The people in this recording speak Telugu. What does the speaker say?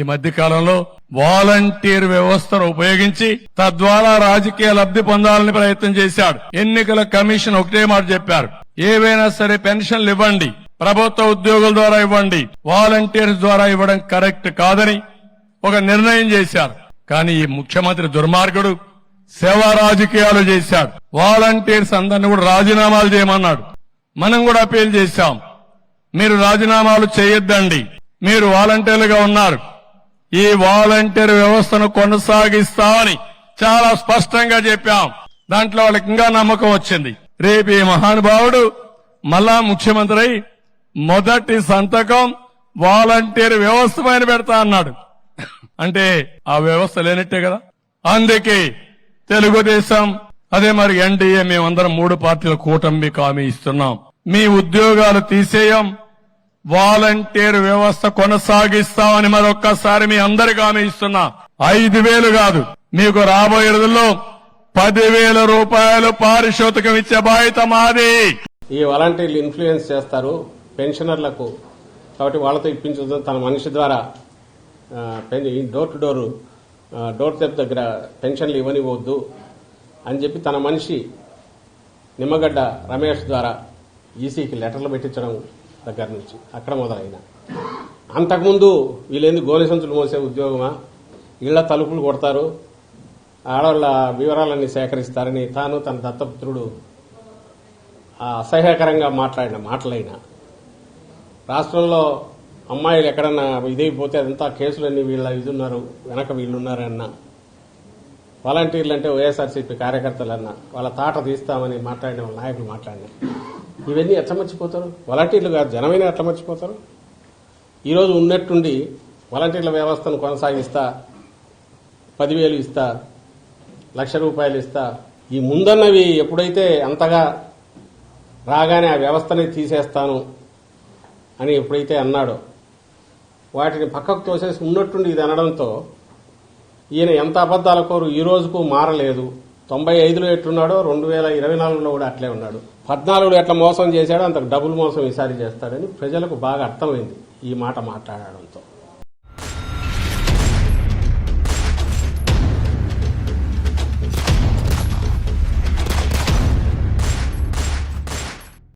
ఈ మధ్య కాలంలో వాలంటీర్ వ్యవస్థను ఉపయోగించి తద్వారా రాజకీయ లబ్ధి పొందాలని ప్రయత్నం చేశాడు. ఎన్నికల కమిషన్ ఒకటే మాట చెప్పారు, ఏవైనా సరే పెన్షన్లు ఇవ్వండి, ప్రభుత్వ ఉద్యోగుల ద్వారా ఇవ్వండి, వాలంటీర్స్ ద్వారా ఇవ్వడం కరెక్ట్ కాదని ఒక నిర్ణయం చేశారు. కానీ ఈ ముఖ్యమంత్రి దుర్మార్గుడు సేవా రాజకీయాలు చేశాడు. వాలంటీర్స్ అందరినీ కూడా రాజీనామాలు చేయమన్నాడు. మనం కూడా అప్పీల్ చేశాం, మీరు రాజీనామాలు చేయొద్దండి, మీరు వాలంటీర్లుగా ఉన్నారు, ఈ వాలంటీర్ వ్యవస్థను కొనసాగిస్తామని చాలా స్పష్టంగా చెప్పాం. దాంట్లో వాళ్ళకి ఇంకా నమ్మకం వచ్చింది. రేపు ఈ మహానుభావుడు మళ్ళా ముఖ్యమంత్రి అయి మొదటి సంతకం వాలంటీర్ వ్యవస్థ పైన పెడతా అన్నాడు. అంటే ఆ వ్యవస్థ లేనట్టే కదా. అందుకే తెలుగుదేశం అదే మరి ఎన్డీఏ మేమందరం 3 పార్టీల కూటమికి హామీ ఇస్తున్నాం, మీ ఉద్యోగాలు తీసేయం, వాలంటీర్ వ్యవస్థ కొనసాగిస్తామని మరొక్కసారి మీ అందరికీ హామీ ఇస్తున్నా. 5,000 కాదు, మీకు రాబోయే రోజుల్లో 10,000 రూపాయలు పారితోషికం ఇచ్చే బాధ్యత మాది. ఈ వాలంటీర్లు ఇన్ఫ్లుయెన్స్ చేస్తారు పెన్షనర్లకు, కాబట్టి వాళ్ళతో ఇప్పించడం తన మనిషి ద్వారా డోర్ టు డోర్ స్టెప్ దగ్గర పెన్షన్లు ఇవ్వనివ్వద్దు అని చెప్పి తన మనిషి నిమ్మగడ్డ రమేష్ ద్వారా ఈసీకి లెటర్లు పెట్టించడం దగ్గర నుంచి అక్కడ మొదలైన. అంతకుముందు వీళ్ళేంది గోనె సంచులు మోసే ఉద్యోగమా, ఇళ్ల తలుపులు కొడతారు, ఆడవాళ్ల వివరాలన్నీ సేకరిస్తారని తాను తన దత్తపుత్రుడు అసహ్యకరంగా మాట్లాడిన మాటలైనా, రాష్ట్రంలో అమ్మాయిలు ఎక్కడన్నా ఇదైపోతే అదంతా కేసులన్నీ వీళ్ళ ఇదున్నారు వెనక వీళ్ళున్నారన్నా, వాలంటీర్లు అంటే వైఎస్ఆర్సీపీ కార్యకర్తలన్నా వాళ్ళ తాట తీస్తామని మాట్లాడిన వాళ్ళ నాయకులు మాట్లాడినా, ఇవన్నీ ఎట్లా మర్చిపోతారు? వాలంటీర్లు కాదు జనమైన ఎట్లా మర్చిపోతారు? ఈరోజు ఉన్నట్టుండి వాలంటీర్ల వ్యవస్థను కొనసాగిస్తా, 10,000 ఇస్తా, ₹1,00,000 ఇస్తా, ఈ ముందన్నవి ఎప్పుడైతే అంతగా రాగానే ఆ వ్యవస్థని తీసేస్తాను అని ఎప్పుడైతే అన్నాడో వాటిని పక్కకు తోసేసి ఉన్నట్టుండి ఇది అనడంతో ఈయన ఎంత అబద్దాల కోరు ఈ రోజుకు మారలేదు. 95లో ఎట్లున్నాడో 2024లో కూడా అట్లే ఉన్నాడు. 14లో ఎట్లా మోసం చేశాడో అంతకు డబుల్ మోసం ఈసారి చేస్తాడని ప్రజలకు బాగా అర్థమైంది ఈ మాట మాట్లాడడంతో.